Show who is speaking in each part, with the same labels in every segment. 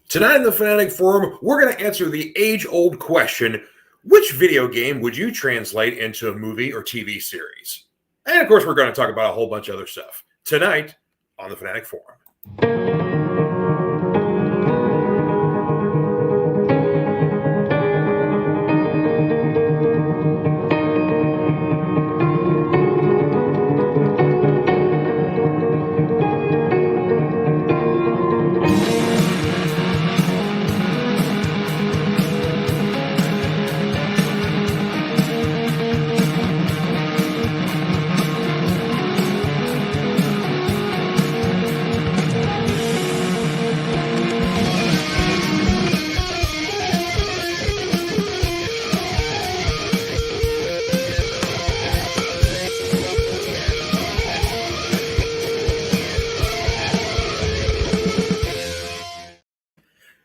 Speaker 1: Tonight in the Fanatic Forum, we're going to answer the age-old question, which video game would you translate into a movie or TV series? And of course, we're going to talk about a whole bunch of other stuff tonight on the Fanatic Forum.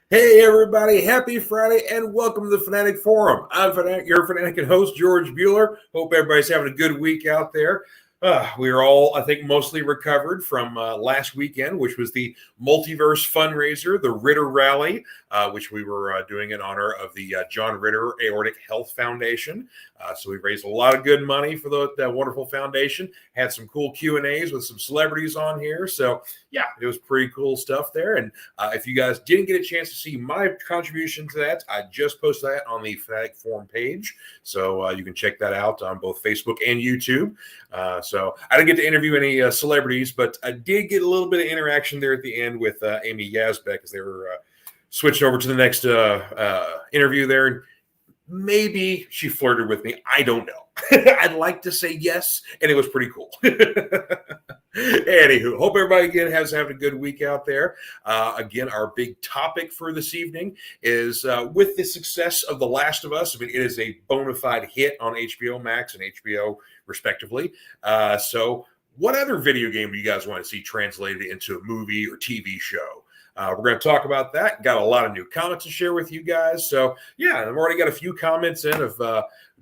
Speaker 1: Hey everybody, happy Friday and welcome to the Fanatic Forum. I'm your Fanatic and host, George Buehler. Hope everybody's having a good week out there. We are all, I think, mostly recovered from last weekend, which was the Multiverse fundraiser, the Ritter Rally, which we were doing in honor of the John Ritter Aortic Health Foundation. So we raised a lot of good money for that wonderful foundation. Had some cool Q&As with some celebrities on here. So yeah, it was pretty cool stuff there. And if you guys didn't get a chance to see my contribution to that, I just posted that on the Fanatic Forum page. So you can check that out on both Facebook and YouTube. So I didn't get to interview any celebrities, but I did get a little bit of interaction there at the end with Amy Yazbek as they were switching over to the next interview there. Maybe she flirted with me. I don't know. I'd like to say yes, and it was pretty cool. Anywho, hope everybody again has having a good week out there. Again, our big topic for this evening is with the success of The Last of Us. I mean, it is a bona fide hit on HBOMax and HBO, respectively. So what other video game do you guys want to see translated into a movie or TV show? We're going to talk about that. Got a lot of new comments to share with you guys. So, yeah, I've already got a few comments in of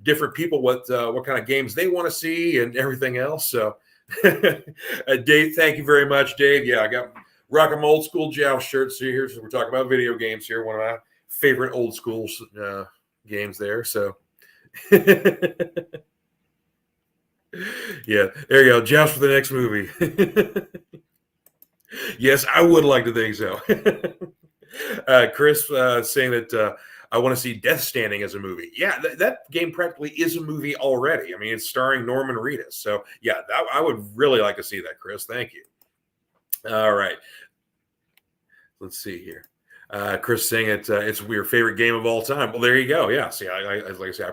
Speaker 1: different people, what kind of games they want to see and everything else. So, Dave, thank you very much, Dave. Yeah, I got rocking my old school Joust shirts here. So we're talking about video games here. One of my favorite old school games there. So, yeah, there you go. Joust for the next movie. Yes, I would like to think so. Chris saying that I want to see Death Standing as a movie. Yeah, that game practically is a movie already. I mean, it's starring Norman Reedus. So, yeah, I would really like to see that, Chris. Thank you. All right. Let's see here. Chris saying it's your favorite game of all time. Well, there you go. Yeah. See, like I say,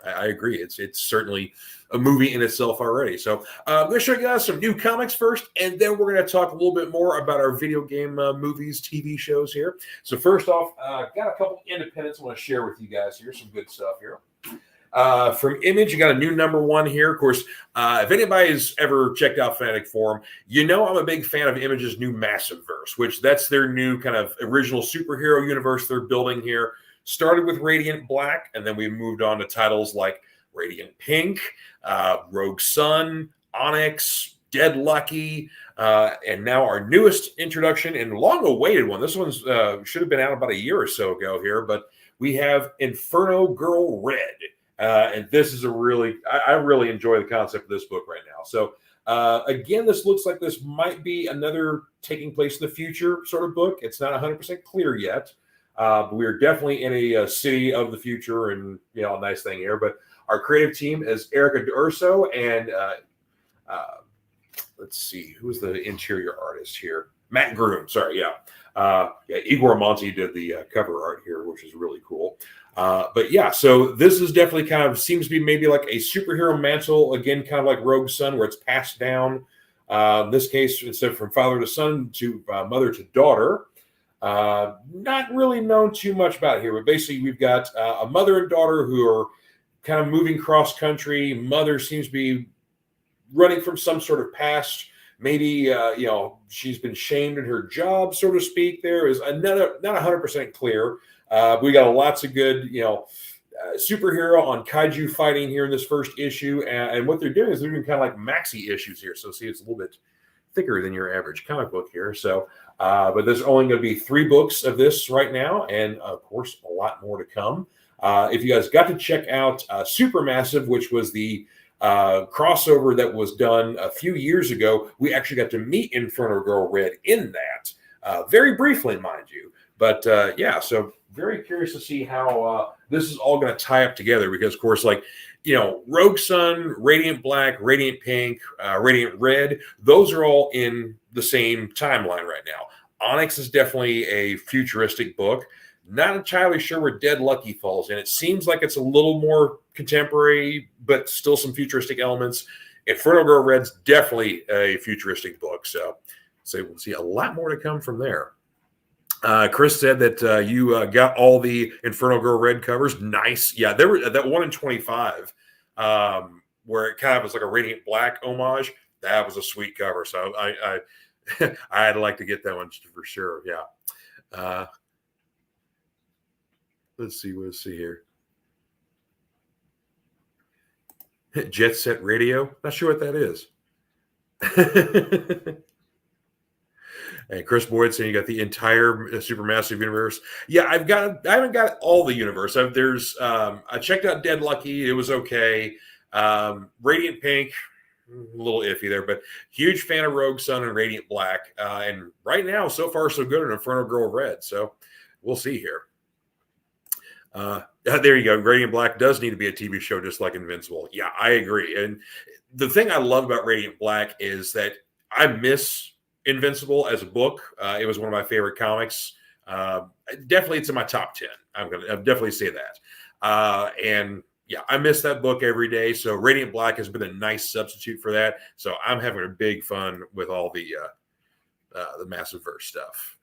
Speaker 1: I agree. It's certainly a movie in itself already. So I'm going to show you guys some new comics first, and then we're going to talk a little bit more about our video game movies, TV shows here. So first off, got a couple independents I want to share with you guys here. Some good stuff here. From Image, you got a new #1 here. Of course, if anybody's ever checked out Fanatic Forum, you know I'm a big fan of Image's new Massive Verse, which that's their new kind of original superhero universe they're building here. Started with Radiant Black, and then we moved on to titles like Radiant Pink, Rogue Sun, Onyx, Dead Lucky, and now our newest introduction and long-awaited one. This one's should have been out about a year or so ago here, but we have Inferno Girl Red. And this is I really enjoy the concept of this book right now. So again, this looks like this might be another taking place in the future sort of book. It's not 100% clear yet. But we're definitely in a city of the future, and a nice thing here. But our creative team is Erica D'Urso and let's see, who's the interior artist here? Matt Groom. Sorry, yeah. Igor Monti did the cover art here, which is really cool. But yeah, so this is definitely kind of seems to be maybe like a superhero mantle, again, kind of like Rogue Sun, where it's passed down. In this case, instead from father to son to mother to daughter. Not really known too much about it here, but basically we've got a mother and daughter who are kind of moving cross country. Mother seems to be running from some sort of past. Maybe, she's been shamed in her job, so to speak. There is another, not 100% clear. We got lots of good, superhero on kaiju fighting here in this first issue. And what they're doing is they're doing kind of like maxi issues here. So see, it's a little bit thicker than your average comic book here. So But there's only going to be 3 books of this right now, and of course, a lot more to come. If you guys got to check out Supermassive, which was the crossover that was done a few years ago, we actually got to meet Inferno Girl Red in that, very briefly, mind you. But yeah, so very curious to see how this is all going to tie up together because, of course, like, you know, Rogue Sun, Radiant Black, Radiant Pink, Radiant Red, those are all in the same timeline right now. Onyx is definitely a futuristic book. Not entirely sure where Dead Lucky falls in. It seems like it's a little more contemporary, but still some futuristic elements. Inferno Girl Red's definitely a futuristic book. So we'll see a lot more to come from there. Chris said that you got all the Inferno Girl Red covers. Nice. Yeah, there were that 1 in 25 where it kind of was like a Radiant Black homage. That was a sweet cover. So I I'd like to get that one for sure. Yeah. Let's see here. Jet Set Radio. Not sure what that is. And Chris Boyd saying you got the entire Supermassive universe. Yeah, I haven't got all the universe. I checked out Dead Lucky. It was okay. Radiant Pink, a little iffy there, but huge fan of Rogue Sun and Radiant Black. And right now, so far so good in Inferno Girl Red. So we'll see here. There you go. Radiant Black does need to be a TV show just like Invincible. Yeah, I agree. And the thing I love about Radiant Black is that I miss Invincible as a book. It was one of my favorite comics. Definitely it's in my top 10. I'll definitely say that. And yeah, I miss that book every day. So Radiant Black has been a nice substitute for that. So I'm having a big fun with all the Massive Verse stuff.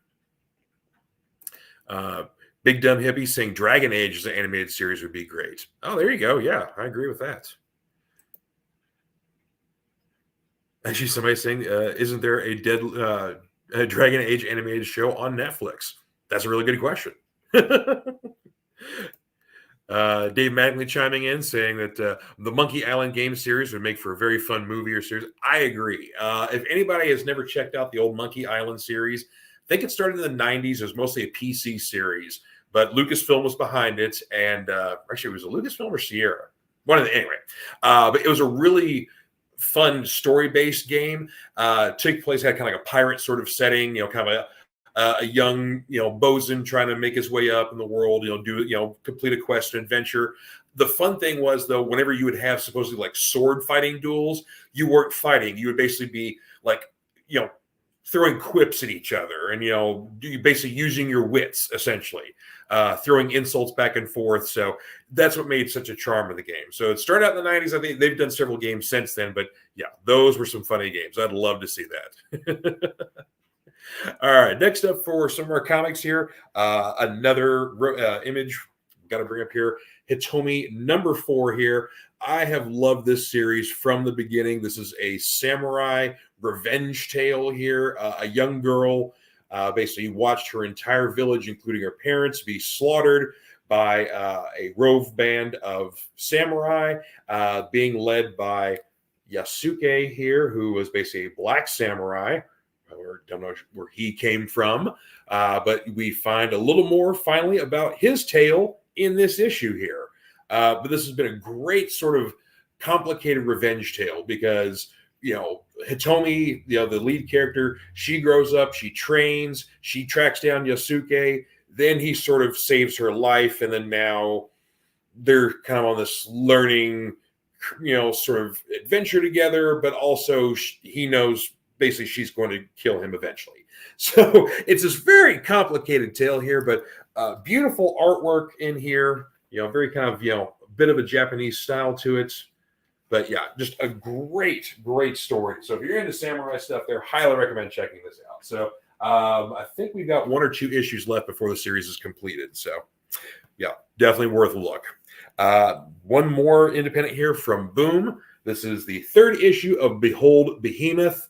Speaker 1: Big Dumb Hippie saying Dragon Age as an animated series would be great. Oh, there you go. Yeah, I agree with that. Actually, somebody saying, isn't there a Dragon Age animated show on Netflix? That's a really good question. Dave Mattingly chiming in saying that the Monkey Island game series would make for a very fun movie or series. I agree. If anybody has never checked out the old Monkey Island series, I think it started in the 90s. It was mostly a PC series, but Lucasfilm was behind it. And actually, it was a Lucasfilm or Sierra. Anyway, but it was a really fun story-based game. Took place, had kind of like a pirate sort of setting, you know, kind of a young, you know, bosun trying to make his way up in the world, complete a quest and adventure. The fun thing was, though, whenever you would have supposedly like sword fighting duels, you weren't fighting. You would basically be like, you know, throwing quips at each other and, you know, basically using your wits, essentially, throwing insults back and forth. So that's what made such a charm of the game. So it started out in the 90s. I think they've done several games since then. But, yeah, those were some funny games. I'd love to see that. All right, next up for some of our comics here, another image got to bring up here, Hitomi #4 here. I have loved this series from the beginning. This is a samurai revenge tale here. A young girl basically watched her entire village, including her parents, be slaughtered by a rove band of samurai being led by Yasuke here, who was basically a black samurai. I don't know where he came from, but we find a little more finally about his tale in this issue here. But this has been a great sort of complicated revenge tale because, you know, Hitomi, you know, the lead character, she grows up, she trains, she tracks down Yasuke, then he sort of saves her life, and then now they're kind of on this learning, you know, sort of adventure together, but also he knows basically she's going to kill him eventually. So it's this very complicated tale here, but beautiful artwork in here, you know, very kind of, you know, a bit of a Japanese style to it. But yeah, just a great, great story. So if you're into samurai stuff there, highly recommend checking this out. So I think we've got 1 or 2 issues left before the series is completed. So yeah, definitely worth a look. One more independent here from Boom. This is the 3rd issue of Behold Behemoth.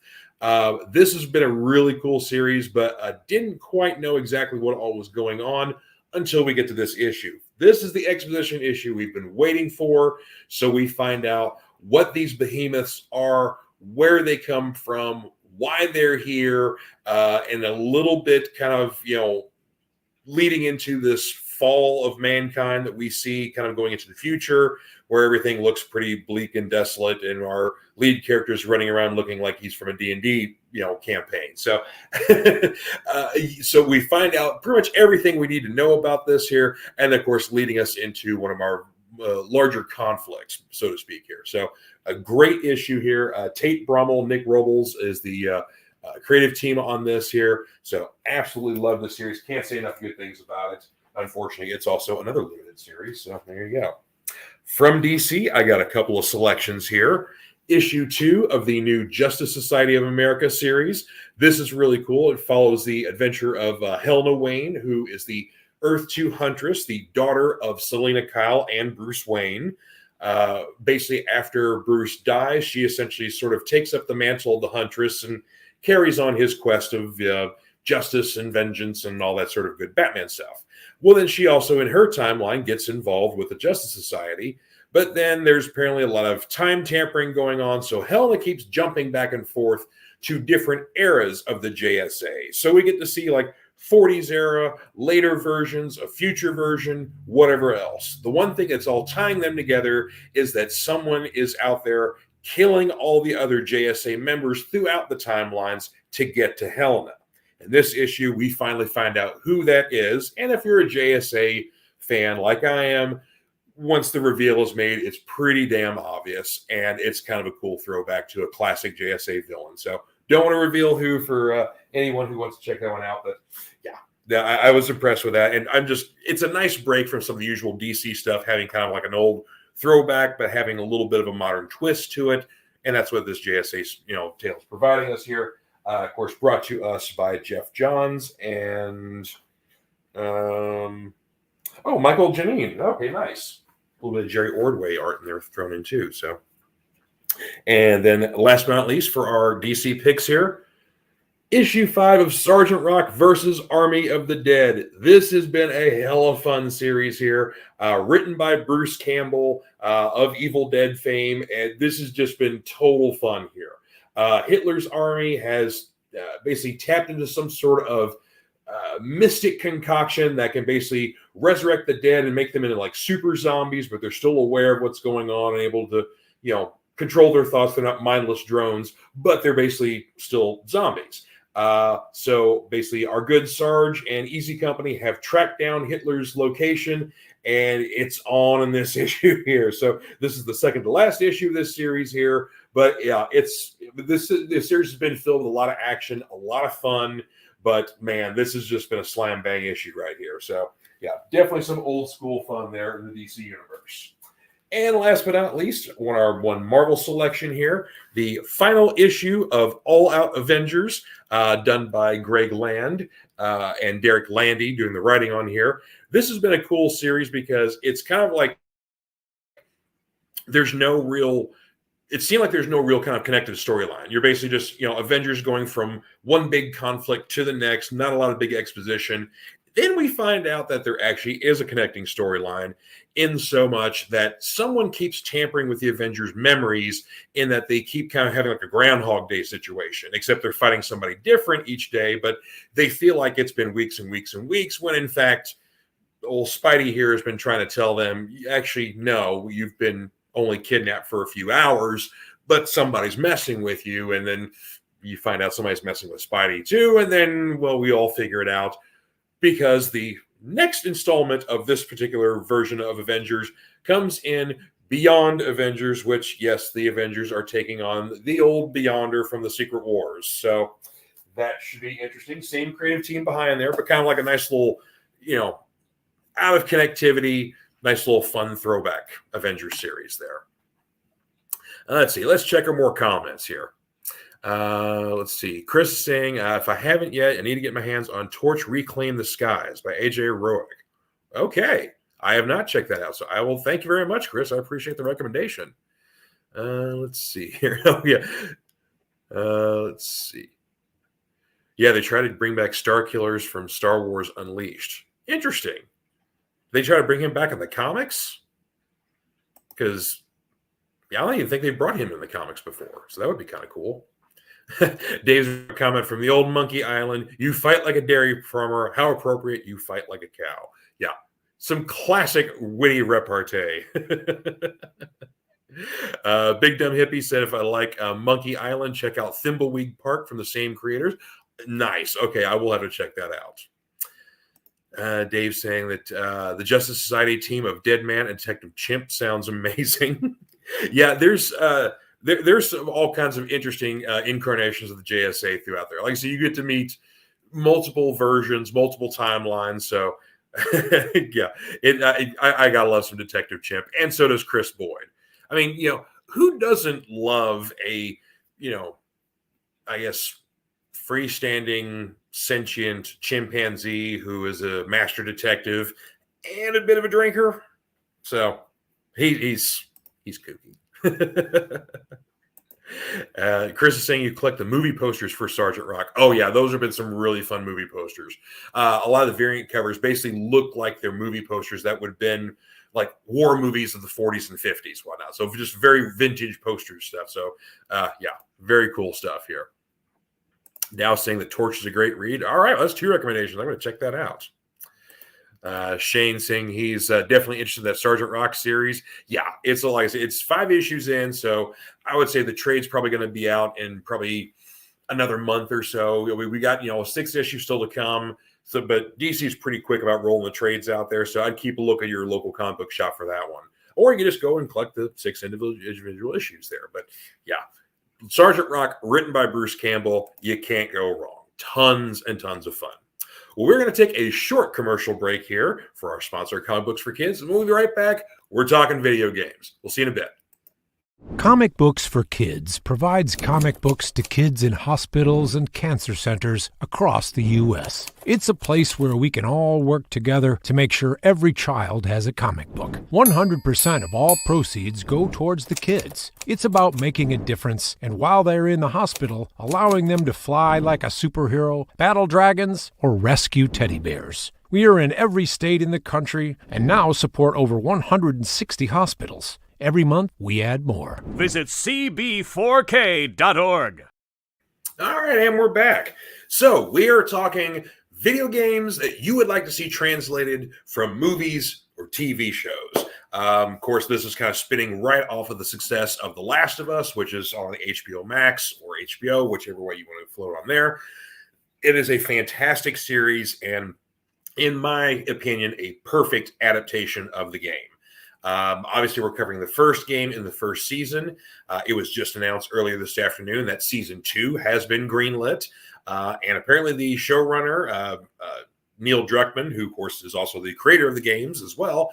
Speaker 1: This has been a really cool series, but I didn't quite know exactly what all was going on until we get to this issue. This is the exposition issue we've been waiting for, so we find out what these behemoths are, where they come from, why they're here, and a little bit kind of, leading into this fall of mankind that we see kind of going into the future, where everything looks pretty bleak and desolate, and our lead character is running around looking like he's from a D&D, campaign. So, so we find out pretty much everything we need to know about this here, and of course, leading us into one of our larger conflicts, so to speak here. So, a great issue here. Tate Brummel, Nick Robles is the creative team on this here. So, absolutely love the series. Can't say enough good things about it. Unfortunately, it's also another limited series. So, there you go. From DC, I got a couple of selections here. Issue 2 of the new Justice Society of America series. This is really cool. It follows the adventure of Helena Wayne, who is the Earth 2 Huntress, the daughter of Selena Kyle and Bruce Wayne. Basically, after Bruce dies, she essentially sort of takes up the mantle of the Huntress and carries on his quest of justice and vengeance and all that sort of good Batman stuff. Well, then she also, in her timeline, gets involved with the Justice Society. But then there's apparently a lot of time tampering going on. So Helena keeps jumping back and forth to different eras of the JSA. So we get to see like 40s era, later versions, a future version, whatever else. The one thing that's all tying them together is that someone is out there killing all the other JSA members throughout the timelines to get to Helena. In this issue, we finally find out who that is. And if you're a JSA fan like I am, once the reveal is made, it's pretty damn obvious. And it's kind of a cool throwback to a classic JSA villain. So don't want to reveal who for anyone who wants to check that one out. But yeah, I was impressed with that. And it's a nice break from some of the usual DC stuff, having kind of like an old throwback, but having a little bit of a modern twist to it. And that's what this JSA, tale is providing us here. Of course, brought to us by Jeff Johns and Michael Janine. Okay, nice. A little bit of Jerry Ordway art in there thrown in too. So, and then last but not least for our DC picks here, issue 5 of Sergeant Rock versus Army of the Dead. This has been a hell of fun series here, written by Bruce Campbell of Evil Dead fame, and this has just been total fun here. Hitler's army has basically tapped into some sort of mystic concoction that can basically resurrect the dead and make them into like super zombies, but they're still aware of what's going on and able to, control their thoughts. They're not mindless drones, but they're basically still zombies. So basically our good Sarge and Easy Company have tracked down Hitler's location, and it's on in this issue here. So this is the second to last issue of this series here. But yeah, this series has been filled with a lot of action, a lot of fun. But man, this has just been a slam bang issue right here. So yeah, definitely some old school fun there in the DC universe. And last but not least, one Marvel selection here, the final issue of All Out Avengers, done by Greg Land and Derek Landy doing the writing on here. This has been a cool series because it's kind of like it seemed like there's no real kind of connected storyline. You're basically just, Avengers going from one big conflict to the next, not a lot of big exposition. Then we find out that there actually is a connecting storyline, in so much that someone keeps tampering with the Avengers' memories, in that they keep kind of having like a Groundhog Day situation, except they're fighting somebody different each day, but they feel like it's been weeks and weeks and weeks, when in fact, old Spidey here has been trying to tell them, actually, no, you've been only kidnapped for a few hours, but somebody's messing with you. And then you find out somebody's messing with Spidey too. And then, well, we all figure it out, because the next installment of this particular version of Avengers comes in Beyond Avengers, which, yes, the Avengers are taking on the old Beyonder from the Secret Wars. So that should be interesting. Same creative team behind there, but kind of like a nice little, out of connectivity, nice little fun throwback Avengers series there. Let's see. Let's check our more comments here. Let's see. Chris saying, if I haven't yet, I need to get my hands on Torch Reclaim the Skies by AJ Roick. Okay. I have not checked that out. So I will thank you very much, Chris. I appreciate the recommendation. Let's see here. Oh, yeah. Let's see. Yeah, they try to bring back Star Killers from Star Wars Unleashed. Interesting. They try to bring him back in the comics? Because I don't even think they brought him in the comics before. So that would be kind of cool. Dave's comment from the old Monkey Island. You fight like a dairy farmer. How appropriate. You fight like a cow. Yeah. Some classic witty repartee. Big Dumb Hippie said, if I like Monkey Island, check out Thimbleweed Park from the same creators. Nice. Okay, I will have to check that out. Dave saying that the Justice Society team of Deadman and Detective Chimp sounds amazing. Yeah, there's all kinds of interesting incarnations of the JSA throughout there. Like I said, you get to meet multiple versions, multiple timelines. So yeah, I gotta love some Detective Chimp, and so does Chris Boyd. I mean, who doesn't love a, I guess, freestanding sentient chimpanzee who is a master detective and a bit of a drinker? So he's kooky. Chris is saying you collect the movie posters for Sergeant Rock. Oh yeah, those have been some really fun movie posters. A lot of the variant covers basically look like they're movie posters that would have been like war movies of the 40s and 50s, whatnot. So just very vintage poster stuff. So yeah, very cool stuff here. Now saying that Torch is a great read. All right, that's 2 recommendations. I'm going to check that out. Shane saying he's definitely interested in that Sergeant Rock series. Yeah, it's like I said, it's 5 issues in, so I would say the trade's probably going to be out in probably another month or so. We got 6 issues still to come. So, but DC is pretty quick about rolling the trades out there. So I'd keep a look at your local comic book shop for that one, or you can just go and collect the 6 individual issues there. But yeah, Sergeant Rock, written by Bruce Campbell, you can't go wrong. Tons and tons of fun. Well, we're going to take a short commercial break here for our sponsor, Comic Books for Kids, and we'll be right back. We're talking video games. We'll see you in a bit.
Speaker 2: Comic Books for Kids provides comic books to kids in hospitals and cancer centers across the U.S. It's a place where we can all work together to make sure every child has a comic book. 100% of all proceeds go towards the kids. It's about making a difference, and while they're in the hospital, allowing them to fly like a superhero, battle dragons, or rescue teddy bears. We are in every state in the country and now support over 160 hospitals. Every month, we add more.
Speaker 3: Visit cb4k.org.
Speaker 1: All right, and we're back. So we are talking video games that you would like to see translated from movies or TV shows. Of course, this is kind of spinning right off of the success of The Last of Us, which is on HBOMax or HBO, whichever way you want to float on there. It is a fantastic series and, in my opinion, a perfect adaptation of the game. Obviously, we're covering the first game in the first season. It was just announced earlier this afternoon that season 2 has been greenlit. And apparently the showrunner, Neil Druckmann, who, of course, is also the creator of the games as well,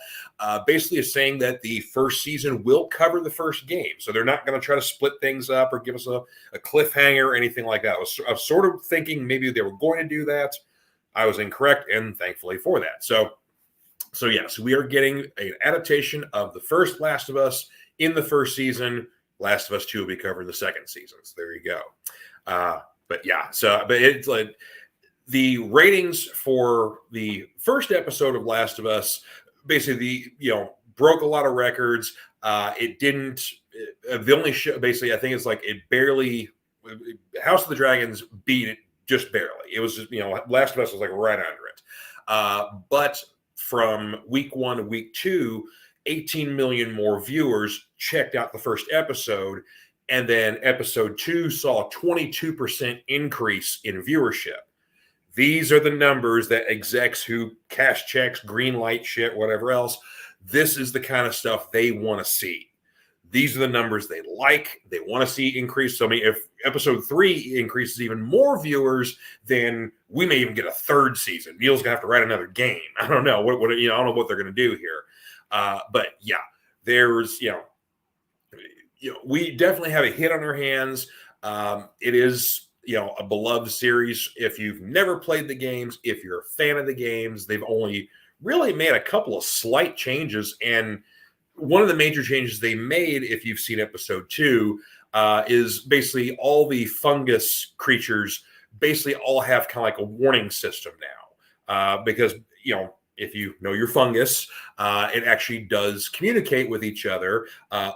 Speaker 1: basically is saying that the first season will cover the first game. So they're not going to try to split things up or give us a cliffhanger or anything like that. I was sort of thinking maybe they were going to do that. I was incorrect, and thankfully for that. So yes, we are getting an adaptation of the first Last of Us in the first season. Last of Us 2 will be covered in the second season. So there you go. But it's like the ratings for the first episode of Last of Us basically, broke a lot of records. It didn't, the only show, basically, I think it's like it barely, House of the Dragons beat it just barely. It was just, Last of Us was like right under it. But from week 1 to week 2, 18 million more viewers checked out the first episode. And then episode 2 saw a 22% increase in viewership. These are the numbers that execs who cash checks, green light shit, whatever else, this is the kind of stuff they want to see. These are the numbers they like. They want to see increase. So, I mean, if episode 3 increases even more viewers, then we may even get a third season. Neil's gonna have to write another game. I don't know what I don't know what they're gonna do here. But yeah, there's we definitely have a hit on our hands. It is a beloved series. If you've never played the games, if you're a fan of the games, they've only really made a couple of slight changes. And one of the major changes they made, if you've seen episode 2, is basically all the fungus creatures basically all have kind of like a warning system now. Because, if you know your fungus, it actually does communicate with each other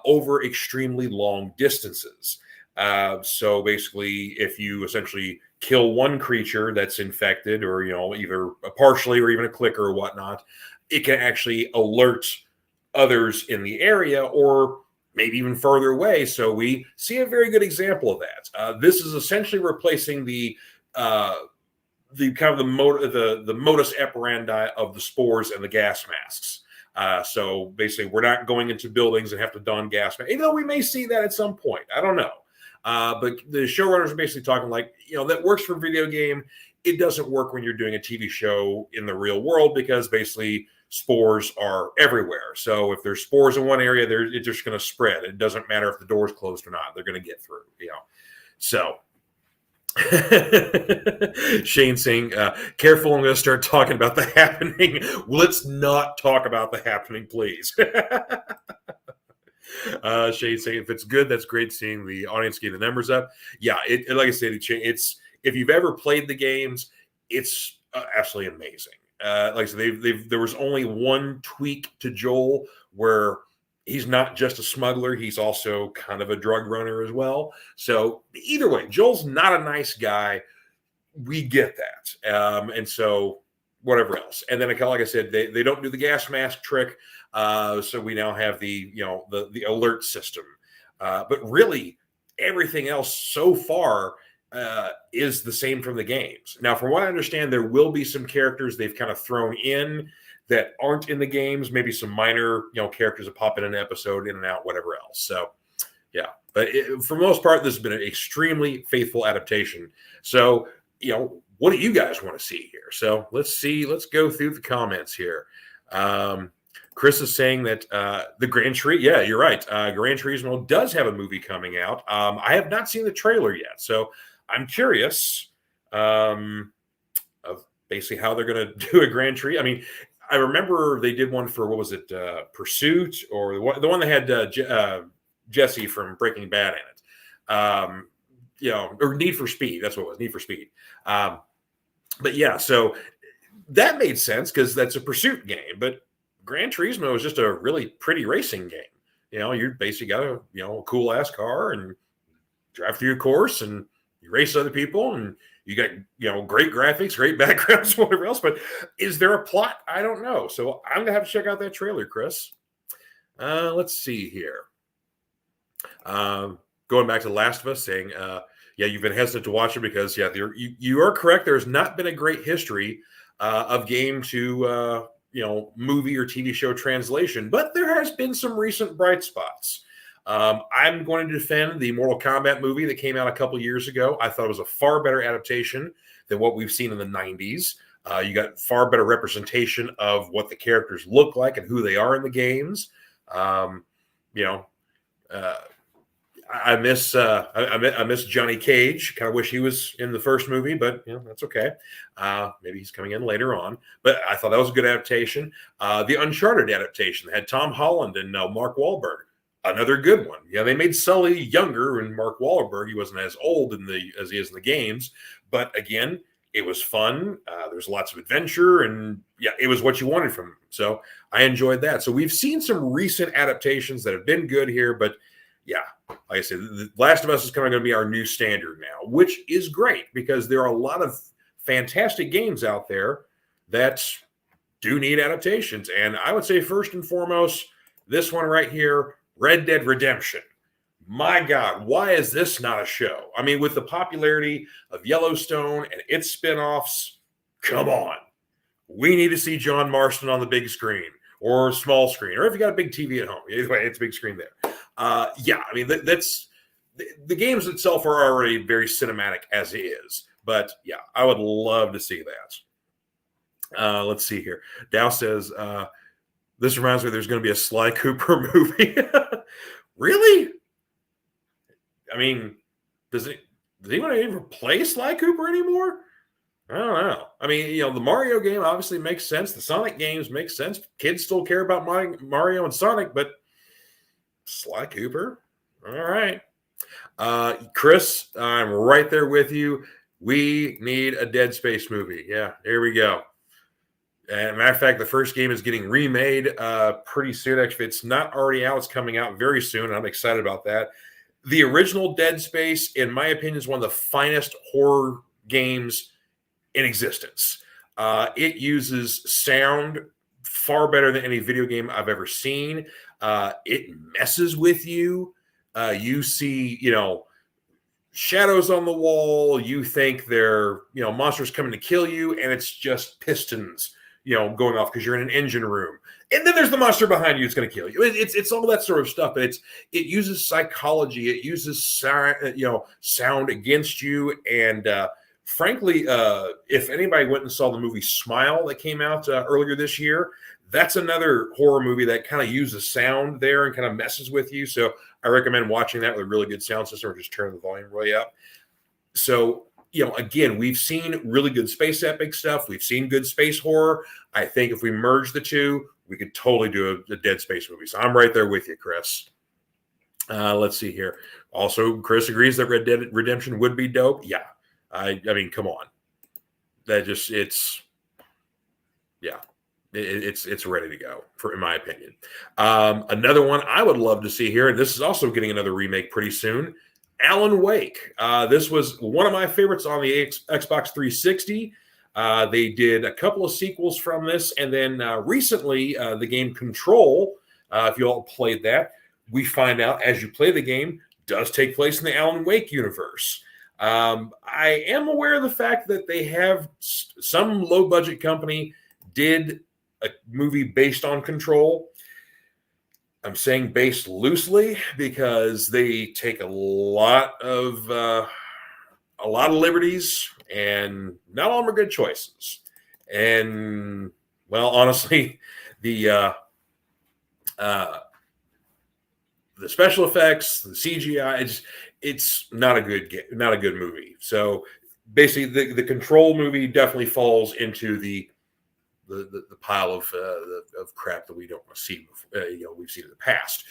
Speaker 1: over extremely long distances. So basically, if you essentially kill one creature that's infected, or either partially or even a clicker or whatnot, it can actually alert others in the area or maybe even further away. So we see a very good example of that. This is essentially replacing the kind of the modus operandi of the spores and the gas masks. So basically, we're not going into buildings and have to don gas masks, even though we may see that at some point. I don't know. But the showrunners are basically talking like, that works for a video game. It doesn't work when you're doing a TV show in the real world, because basically spores are everywhere. So if there's spores in one area, it's just going to spread. It doesn't matter if the door's closed or not. They're going to get through, So Shane saying, careful, I'm going to start talking about The Happening. Let's not talk about The Happening, please. Shane saying, if it's good, that's great seeing the audience get the numbers up. Yeah, like I said, it's if you've ever played the games, it's absolutely amazing. Like I said, there was only one tweak to Joel where he's not just a smuggler, he's also kind of a drug runner as well. So either way, Joel's not a nice guy. We get that. And so whatever else. And then, like I said, they don't do the gas mask trick. So we now have the alert system. But really, everything else so far is the same from the games. Now, from what I understand, there will be some characters they've kind of thrown in that aren't in the games. Maybe some minor, characters that pop in an episode, in and out, whatever else. So, yeah. But for the most part, this has been an extremely faithful adaptation. So, what do you guys want to see here? So let's go through the comments here. Chris is saying that the Gran Turismo, yeah, you're right. Gran Turismo does have a movie coming out. I have not seen the trailer yet, so I'm curious of basically how they're going to do a Gran Turismo. I mean, I remember they did one for, what was it, Pursuit, or the one that had Jesse from Breaking Bad in it. Or Need for Speed. That's what it was, Need for Speed. But yeah, so that made sense because that's a pursuit game. But Gran Turismo is just a really pretty racing game. You basically got a cool ass car and drive through a course and you race other people and you got great graphics, great backgrounds, whatever else. But is there a plot? I don't know. So I'm gonna have to check out that trailer, Chris. Let's see here. Going back to Last of Us, saying, yeah, you've been hesitant to watch it because, yeah, you are correct. There's not been a great history of game to movie or TV show translation, but there has been some recent bright spots. I'm going to defend the Mortal Kombat movie that came out a couple years ago. I thought it was a far better adaptation than what we've seen in the 90s. You got far better representation of what the characters look like and who they are in the games. I miss Johnny Cage. Kind of wish he was in the first movie, but that's okay. Maybe he's coming in later on. But I thought that was a good adaptation. The Uncharted adaptation had Tom Holland and Mark Wahlberg. Another good one. Yeah, they made Sully younger, and Mark Wahlberg, he wasn't as old as he is in the games. But again, it was fun. There's lots of adventure, and yeah, it was what you wanted from him. So I enjoyed that. So we've seen some recent adaptations that have been good here, but yeah, like I said, The Last of Us is kind of going to be our new standard now, which is great because there are a lot of fantastic games out there that do need adaptations. And I would say first and foremost, this one right here, Red Dead Redemption. My God, why is this not a show? I mean, with the popularity of Yellowstone and its spinoffs, come on. We need to see John Marston on the big screen or small screen, or if you got a big TV at home. Either way, it's a big screen there. Yeah, I mean, that's the games itself are already very cinematic as is. But yeah, I would love to see that. Let's see here. Dow says, this reminds me there's going to be a Sly Cooper movie. Really? I mean, does anyone even play Sly Cooper anymore? I don't know. I mean, the Mario game obviously makes sense. The Sonic games make sense. Kids still care about Mario and Sonic, but Sly Cooper? All right. Chris, I'm right there with you. We need a Dead Space movie. Yeah, here we go. And matter of fact, the first game is getting remade pretty soon. Actually, if it's not already out, it's coming out very soon. I'm excited about that. The original Dead Space, in my opinion, is one of the finest horror games in existence. It uses sound far better than any video game I've ever seen. It messes with you. You see, shadows on the wall. You think they're, monsters coming to kill you, and it's just pistons, going off because you're in an engine room. And then there's the monster behind you that's going to kill you. It's all that sort of stuff, but it uses psychology. It uses sound against you. And frankly, if anybody went and saw the movie Smile that came out earlier this year, that's another horror movie that kind of uses sound there and kind of messes with you. So I recommend watching that with a really good sound system, or just turn the volume way up. So, again, we've seen really good space epic stuff. We've seen good space horror. I think if we merge the two, we could totally do a Dead Space movie. So I'm right there with you, Chris. Let's see here. Also, Chris agrees that Red Dead Redemption would be dope. Yeah. I mean, come on. It's ready to go, in my opinion. Another one I would love to see here, and this is also getting another remake pretty soon, Alan Wake. This was one of my favorites on the Xbox 360. They did a couple of sequels from this, and then recently the game Control, if you all played that, we find out as you play the game, does take place in the Alan Wake universe. I am aware of the fact that they have some low-budget company did a movie based on Control. I'm saying based loosely because they take a lot of liberties, and not all of them are good choices. And well, honestly, the special effects, the CGI, it's not a good movie. So basically, the Control movie definitely falls into the pile of crap that we don't want to see. We've seen in the past.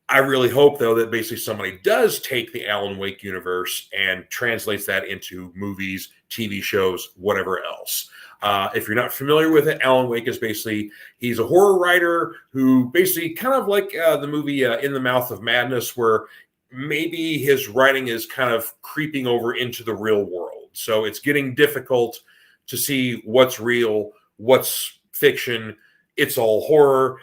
Speaker 1: I really hope, though, that basically somebody does take the Alan Wake universe and translates that into movies, TV shows, whatever else. If you're not familiar with it, Alan Wake is basically, he's a horror writer who basically kind of like the movie In the Mouth of Madness, where maybe his writing is kind of creeping over into the real world. So it's getting difficult to see what's real, what's fiction. It's all horror.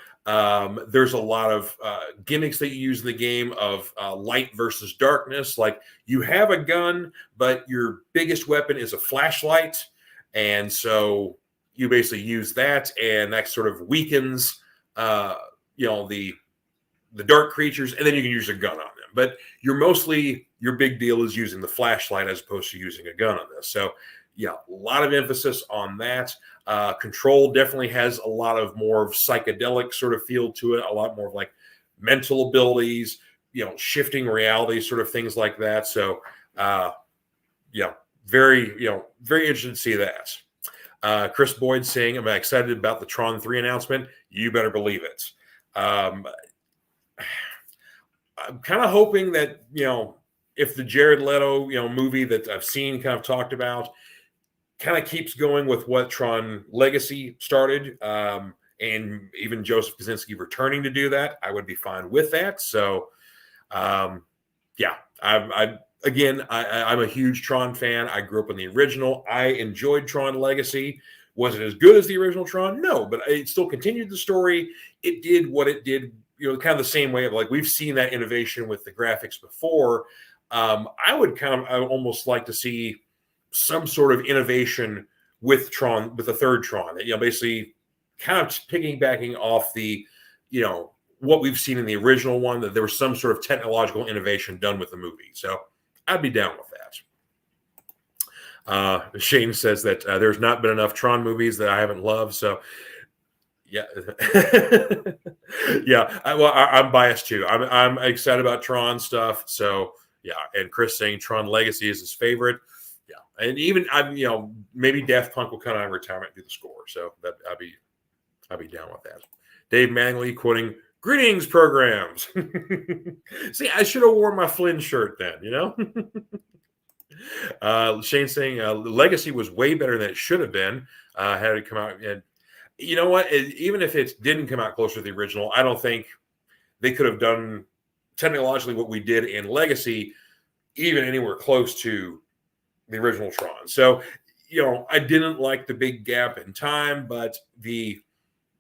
Speaker 1: There's a lot of gimmicks that you use in the game of light versus darkness. Like, you have a gun, but your biggest weapon is a flashlight. And so you basically use that, and that sort of weakens, the dark creatures, and then you can use a gun on them. But your big deal is using the flashlight as opposed to using a gun on this. So yeah, a lot of emphasis on that. Control definitely has a lot of more of psychedelic sort of feel to it, a lot more of like mental abilities, shifting reality, sort of things like that. So, very interested to see that. Chris Boyd saying, "Am I excited about the Tron 3 announcement?" You better believe it. I'm kind of hoping that, if the Jared Leto, movie that I've seen kind of talked about kind of keeps going with what Tron Legacy started, and even Joseph Kosinski returning to do that, I would be fine with that. So, I'm a huge Tron fan. I grew up in the original. I enjoyed Tron Legacy. Was it as good as the original Tron? No, but it still continued the story. It did what it did, kind of the same way of, like, we've seen that innovation with the graphics before. I would almost like to see some sort of innovation with Tron, with the third Tron, that, basically kind of piggybacking off the, what we've seen in the original one, that there was some sort of technological innovation done with the movie. So I'd be down with that. Shane says that there's not been enough Tron movies that I haven't loved. So yeah, yeah. I'm biased too. I'm excited about Tron stuff. So yeah, and Chris saying Tron Legacy is his favorite. Yeah, and even maybe Daft Punk will come out of retirement and do the score. So that I'd be down with that. Dave Mangley quoting, "Greetings, programs." See, I should have worn my Flynn shirt then, Shane saying Legacy was way better than it should have been. Had it come out, and you know what? Even if it didn't come out closer to the original, I don't think they could have done technologically what we did in Legacy even anywhere close to the original Tron. So, I didn't like the big gap in time, but the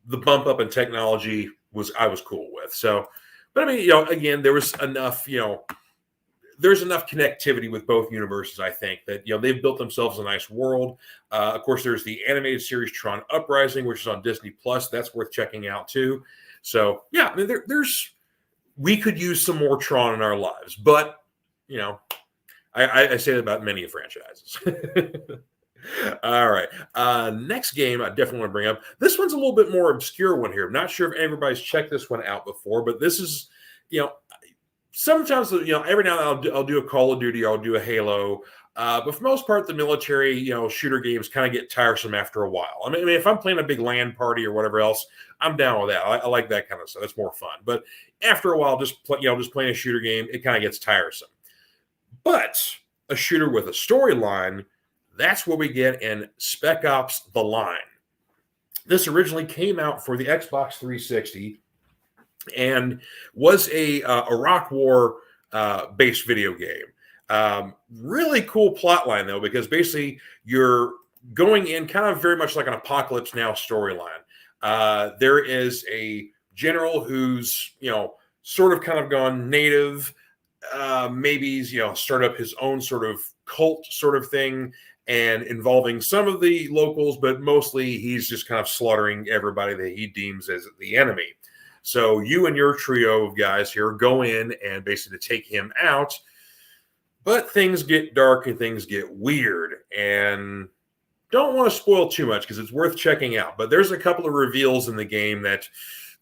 Speaker 1: bump up in technology I was cool with. So, but I mean, again, there was enough, there's enough connectivity with both universes, I think, that they've built themselves a nice world. Of course, there's the animated series Tron Uprising, which is on Disney Plus. That's worth checking out too. So yeah, I mean, we could use some more Tron in our lives, but I say that about many franchises. All right. Next game I definitely want to bring up. This one's a little bit more obscure one here. I'm not sure if everybody's checked this one out before, but this is, sometimes, every now and then I'll do a Call of Duty, I'll do a Halo. But for the most part, the military, shooter games kind of get tiresome after a while. I mean, if I'm playing a big LAN party or whatever else, I'm down with that. I like that kind of stuff. That's more fun. But after a while, just playing a shooter game, it kind of gets tiresome. But a shooter with a storyline, that's what we get in Spec Ops: The Line. This originally came out for the Xbox 360 and was a Iraq War based video game. Really cool plot line, though, because basically you're going in kind of very much like an Apocalypse Now storyline. There is a general who's, sort of kind of gone native, maybe he's, start up his own sort of cult sort of thing, and involving some of the locals, but mostly he's just kind of slaughtering everybody that he deems as the enemy. So you and your trio of guys here go in and basically take him out, but things get dark and things get weird, and don't want to spoil too much because it's worth checking out. But there's a couple of reveals in the game that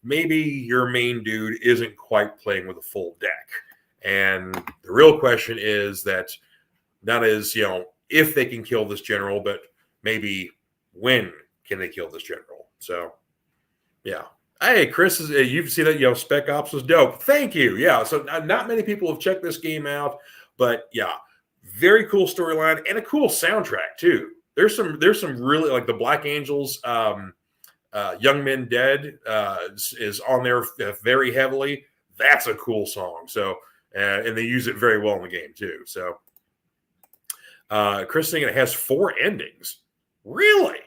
Speaker 1: maybe your main dude isn't quite playing with a full deck. And the real question is that not as, if they can kill this general, but maybe when can they kill this general? So, yeah. Hey, Chris, you've seen that, Spec Ops was dope. Thank you. Yeah, so not many people have checked this game out, but yeah, very cool storyline and a cool soundtrack too. There's some really, like the Black Angels, Young Men Dead is on there very heavily. That's a cool song. So, and they use it very well in the game too. So, Chris saying it has 4 endings. Really?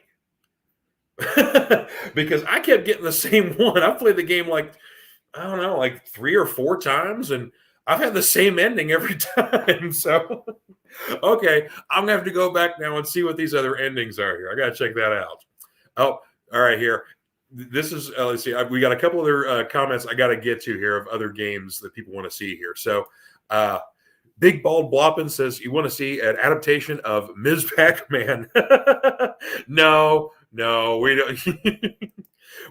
Speaker 1: Because I kept getting the same one. I've played the game like 3 or 4 times, and I've had the same ending every time. So, okay, I'm gonna have to go back now and see what these other endings are here. I gotta check that out. Oh, all right, here. This is let's see. We got a couple other comments I got to get to here of other games that people want to see here. So, Big Bald Bloppin says you want to see an adaptation of Ms. Pac-Man. No, we don't.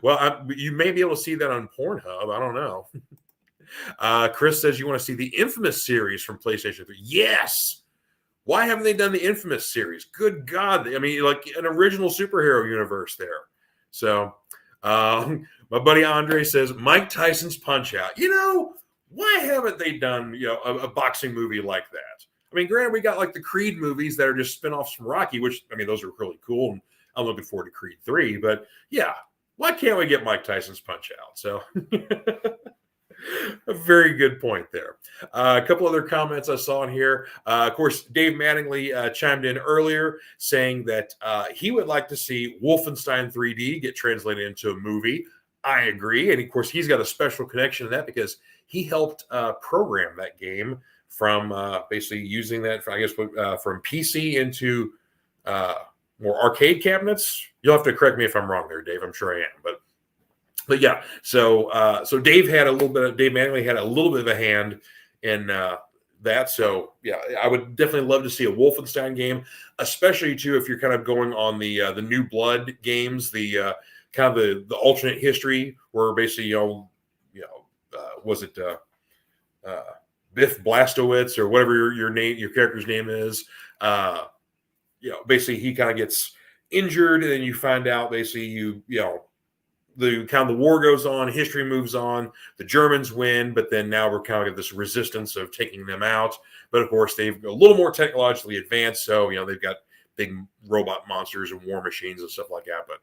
Speaker 1: Well, you may be able to see that on Pornhub. I don't know. Chris says you want to see the Infamous series from PlayStation 3. Yes. Why haven't they done the Infamous series? Good God. I mean, like an original superhero universe there. So, my buddy Andre says Mike Tyson's Punch-Out. Why haven't they done, a boxing movie like that? I mean, granted, we got like the Creed movies that are just spinoffs from Rocky, which, I mean, those are really cool. And I'm looking forward to Creed 3. But yeah, why can't we get Mike Tyson's Punch-Out? So a very good point there. A couple other comments I saw in here. Of course, Dave Mattingly chimed in earlier saying that he would like to see Wolfenstein 3D get translated into a movie. I agree. And of course, he's got a special connection to that because he helped program that game from basically using that, from PC into more arcade cabinets. You'll have to correct me if I'm wrong there, Dave. I'm sure I am. But yeah, so Dave Mattingly had a little bit of a hand in that. So yeah, I would definitely love to see a Wolfenstein game, especially too if you're kind of going on the New Blood games, the kind of the alternate history where basically was it Biff Blastowitz or whatever your character's name is? Basically he kind of gets injured, and then you find out basically the war goes on, history moves on, the Germans win, but then now we're kind of at this resistance of taking them out. But of course, they've a little more technologically advanced, so they've got big robot monsters and war machines and stuff like that. But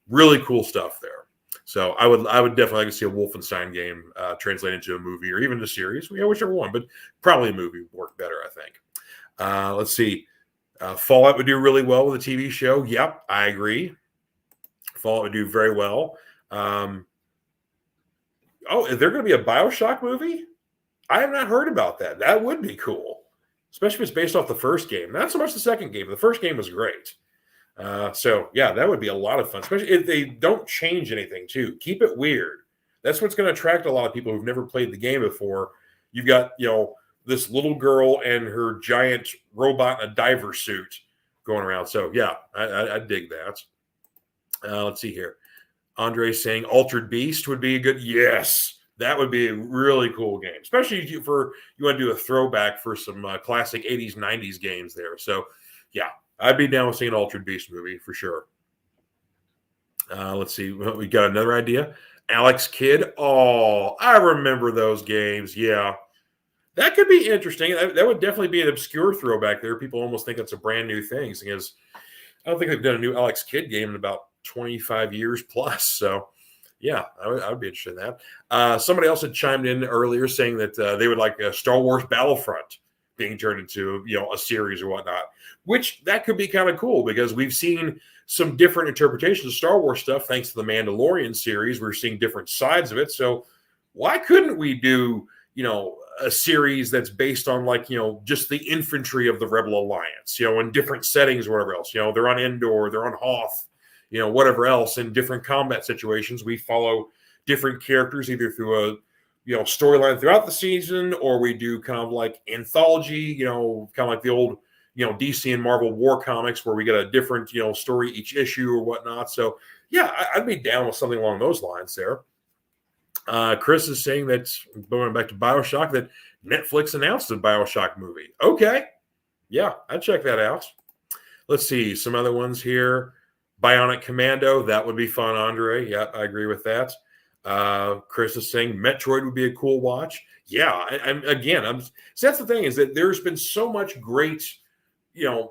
Speaker 1: really cool stuff there. So I would definitely like to see a Wolfenstein game translated into a movie or even a series. Whichever one, but probably a movie would work better, I think. Let's see. Fallout would do really well with a TV show. Yep, I agree. Fallout would do very well. Is there going to be a BioShock movie? I have not heard about that. That would be cool, especially if it's based off the first game. Not so much the second game. The first game was great. So yeah, that would be a lot of fun, especially if they don't change anything too. Keep it weird. That's what's going to attract a lot of people who've never played the game before. You've got, this little girl and her giant robot in a diver suit going around. So yeah, I dig that. Let's see here. Andre saying Altered Beast would be a good. Yes, that would be a really cool game, especially if you want to do a throwback for some classic 80s, 90s games there. So yeah, I'd be down with seeing an Altered Beast movie for sure. Let's see. We got another idea. Alex Kidd. Oh, I remember those games. Yeah. That could be interesting. That would definitely be an obscure throwback there. People almost think it's a brand new thing because I don't think they've done a new Alex Kidd game in about 25 years plus. So, yeah, I would be interested in that. Somebody else had chimed in earlier saying that they would like a Star Wars Battlefront being turned into, a series or whatnot, which that could be kind of cool because we've seen some different interpretations of Star Wars stuff thanks to the Mandalorian series. We're seeing different sides of it. So why couldn't we do, a series that's based on just the infantry of the Rebel Alliance, in different settings or whatever else. They're on Endor, they're on Hoth, whatever else in different combat situations. We follow different characters either through a storyline throughout the season, or we do kind of like anthology, kind of like the old DC and Marvel War comics where we get a different story each issue or whatnot. So yeah, I'd be down with something along those lines there. Chris is saying that, going back to BioShock, that Netflix announced a BioShock movie. Okay. Yeah, I'd check that out. Let's see. Some other ones here. Bionic Commando. That would be fun, Andre. Yeah, I agree with that. Chris is saying Metroid would be a cool watch. Yeah. So that's the thing is that there's been so much great,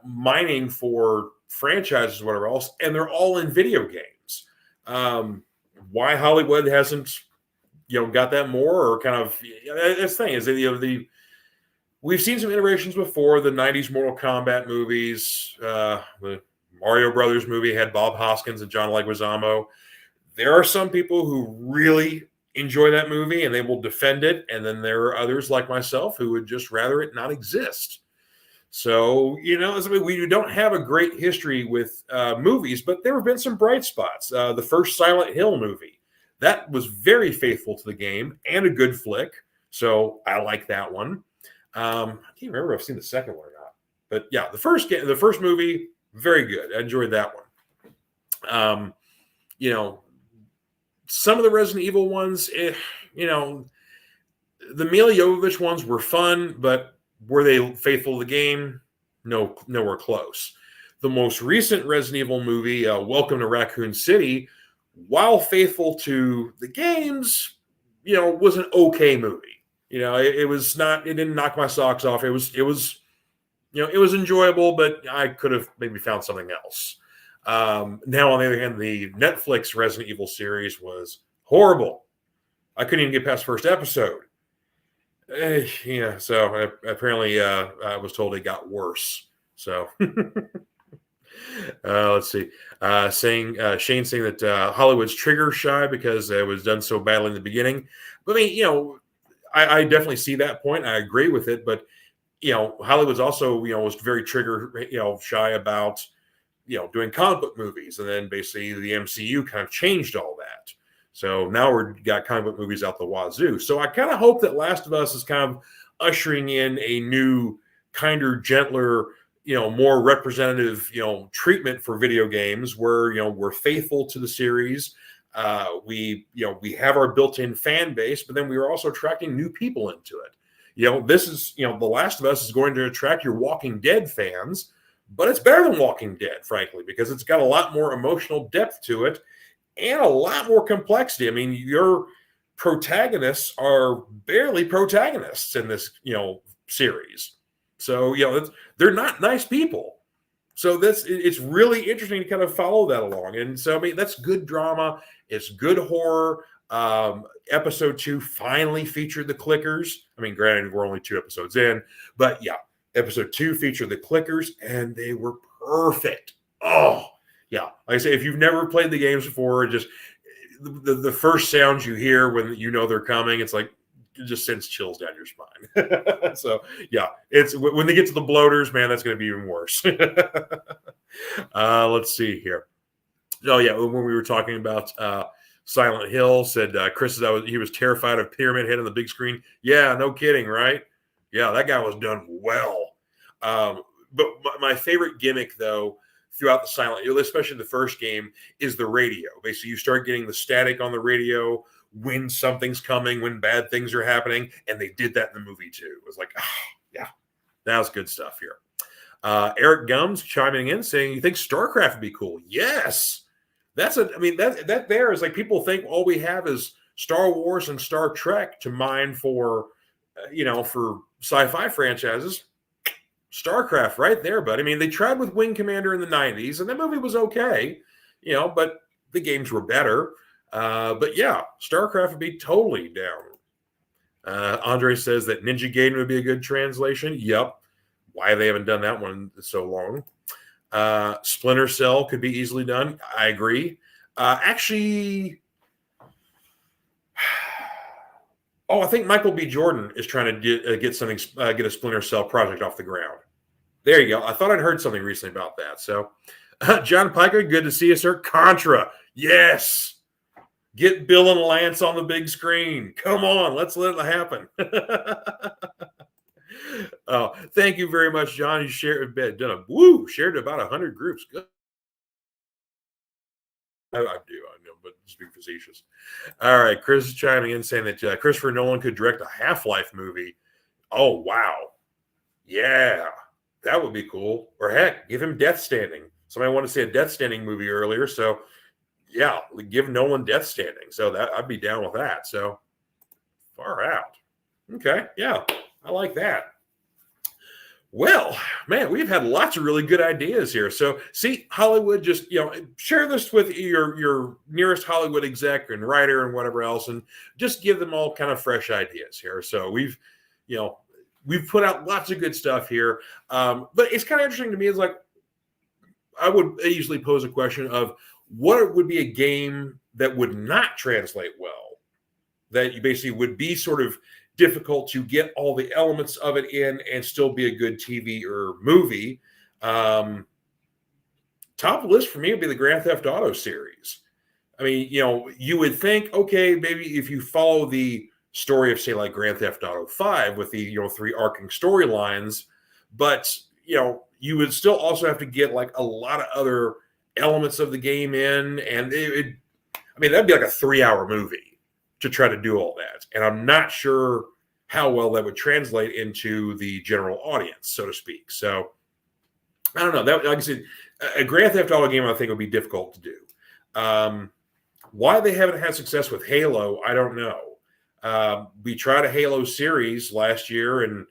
Speaker 1: mining for franchises or whatever else, and they're all in video games. Why Hollywood hasn't got that more, or kind of that's the thing is that we've seen some iterations before. The 90s Mortal Kombat movies, the Mario Brothers movie had Bob Hoskins and John Leguizamo. There are some people who really enjoy that movie and they will defend it, and then there are others like myself who would just rather it not exist. So we don't have a great history with movies, but there have been some bright spots. The first Silent Hill movie. That was very faithful to the game and a good flick. So I like that one. I can't remember if I've seen the second one or not. But yeah, the first movie, very good. I enjoyed that one. Some of the Resident Evil ones, the Mila Jovovich ones were fun, but were they faithful to the game? No, nowhere close. The most recent Resident Evil movie, Welcome to Raccoon City, while faithful to the games, was an okay movie. It was not. It didn't knock my socks off. It was enjoyable, but I could have maybe found something else. Now, on the other hand, the Netflix Resident Evil series was horrible. I couldn't even get past the first episode. So apparently I was told it got worse. So let's see. Shane saying that Hollywood's trigger shy because it was done so badly in the beginning. But I mean, I definitely see that point. I agree with it. But Hollywood's also was very trigger shy about doing comic book movies, and then basically the MCU kind of changed all that. So now we've got comic book movies out the wazoo. So I kind of hope that Last of Us is kind of ushering in a new, kinder, gentler, more representative, treatment for video games where, we're faithful to the series. We have our built-in fan base, but then we are also attracting new people into it. This is, The Last of Us is going to attract your Walking Dead fans, but it's better than Walking Dead, frankly, because it's got a lot more emotional depth to it and a lot more complexity. I mean, your protagonists are barely protagonists in this, series. So, they're not nice people. So it's really interesting to kind of follow that along. And so, I mean, that's good drama. It's good horror. Episode 2 finally featured the clickers. I mean, granted, we're only 2 episodes in, but yeah, episode 2 featured the clickers, and they were perfect. Oh, yeah. Like I say, if you've never played the games before, just the first sounds you hear when you know they're coming, it's like it just sends chills down your spine. So yeah, it's when they get to the bloaters, man, that's going to be even worse. Let's see here. Oh yeah, when we were talking about Silent Hill, said Chris he was terrified of Pyramid Head on the big screen. Yeah, no kidding, right? Yeah, that guy was done well. But my favorite gimmick, though, throughout the Silent Hill, especially the first game, is the radio. Basically, you start getting the static on the radio when something's coming, when bad things are happening, and they did that in the movie too. It was like, yeah, that was good stuff here. Eric Gums chiming in saying, "You think StarCraft would be cool?" Yes, that there is like people think all we have is Star Wars and Star Trek to mine for, for sci-fi franchises. StarCraft right there, but I mean, they tried with Wing Commander in the 90s, and that movie was okay, but the games were better. But yeah, StarCraft would be totally down. Andre says that Ninja Gaiden would be a good translation. Yep. Why they haven't done that one so long. Splinter Cell could be easily done. I agree. Actually, I think Michael B. Jordan is trying to get a Splinter Cell project off the ground. There you go. I thought I'd heard something recently about that. So, John Piker, good to see you, sir. Contra, yes. Get Bill and Lance on the big screen. Come on, let's let it happen. Thank you very much, John. You shared about 100 groups. Good. I know, but just being facetious. All right, Chris is chiming in saying that Christopher Nolan could direct a Half-Life movie. Oh, wow. Yeah, that would be cool. Or heck, give him Death Standing. Somebody wanted to see a Death Standing movie earlier, so yeah, give Nolan Death Standing. So that I'd be down with that. So far out. Okay, yeah, I like that. Well, man, we've had lots of really good ideas here. So, see, Hollywood, just share this with your nearest Hollywood exec and writer and whatever else, and just give them all kind of fresh ideas here. So we've put out lots of good stuff here, but it's kind of interesting to me. It's like I would easily pose a question of what would be a game that would not translate well, that you basically would be sort of difficult to get all the elements of it in and still be a good TV or movie. Top of the list for me would be the Grand Theft Auto series. I mean, you would think, okay, maybe if you follow the story of, say, like Grand Theft Auto 5 with the 3 arcing storylines, but you would still also have to get like a lot of other elements of the game in, and that'd be like a 3-hour movie to try to do all that. And I'm not sure how well that would translate into the general audience, so to speak. So I don't know. That, like I said, a Grand Theft Auto game I think would be difficult to do. Why they haven't had success with Halo, I don't know. We tried a Halo series last year, and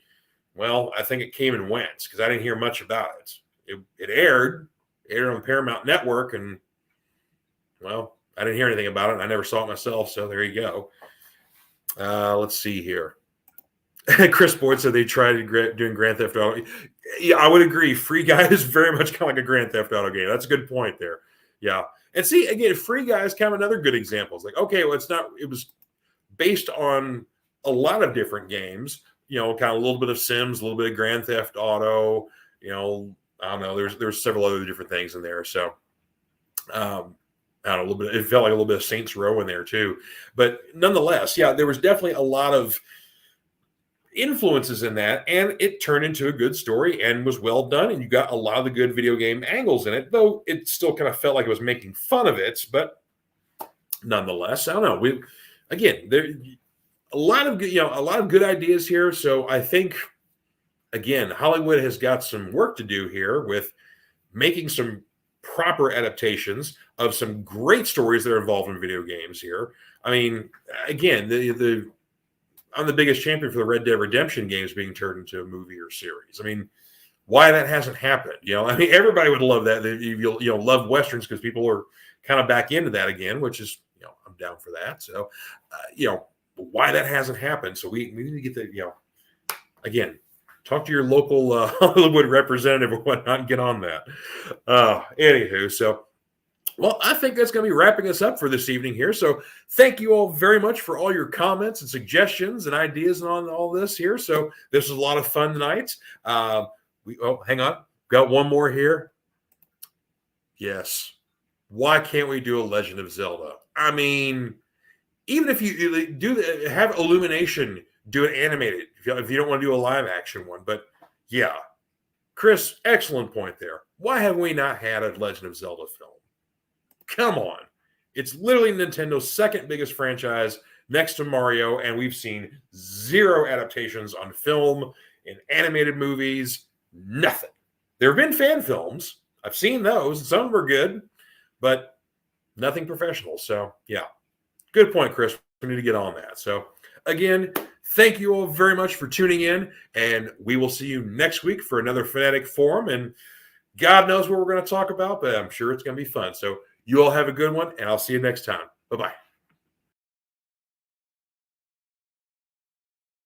Speaker 1: well, I think it came and went because I didn't hear much about it. It aired on Paramount Network, and well, I didn't hear anything about it. And I never saw it myself, so there you go. Let's see here. Chris Boyd said they tried doing Grand Theft Auto. Yeah, I would agree. Free Guy is very much kind of like a Grand Theft Auto game. That's a good point there. Yeah. And see, again, Free Guy is kind of another good example. It's like, okay, well, it was based on a lot of different games, kind of a little bit of Sims, a little bit of Grand Theft Auto, I don't know. There's several other different things in there. So, I don't know, a little bit. It felt like a little bit of Saints Row in there too, but nonetheless, yeah, there was definitely a lot of influences in that, and it turned into a good story and was well done. And you got a lot of the good video game angles in it, though it still kind of felt like it was making fun of it. But nonetheless, I don't know. There a lot of good ideas here. So I think again, Hollywood has got some work to do here with making some proper adaptations of some great stories that are involved in video games here. I mean, again, I'm the biggest champion for the Red Dead Redemption games being turned into a movie or series. I mean, why that hasn't happened. I mean, everybody would love that. You'll love Westerns because people are kind of back into that again, which is, I'm down for that. So, why that hasn't happened. So we need to get the, again, talk to your local Hollywood representative or whatnot and get on that. Anywho, so, well, I think that's going to be wrapping us up for this evening here. So thank you all very much for all your comments and suggestions and ideas on all this here. So this was a lot of fun tonight. Hang on. Got one more here. Yes. Why can't we do a Legend of Zelda? I mean, even if you have Illumination do it animated, if you don't want to do a live action one. But yeah, Chris, excellent point there. Why have we not had a Legend of Zelda film? Come on. It's literally Nintendo's second biggest franchise next to Mario, and we've seen 0 adaptations on film, in animated movies, nothing. There have been fan films. I've seen those, and some of them are good, but nothing professional. So, yeah. Good point, Chris. We need to get on that. So, again, thank you all very much for tuning in, and we will see you next week for another Fanatic Forum, and God knows what we're going to talk about, but I'm sure it's going to be fun. So, you all have a good one, and I'll see you next time. Bye-bye.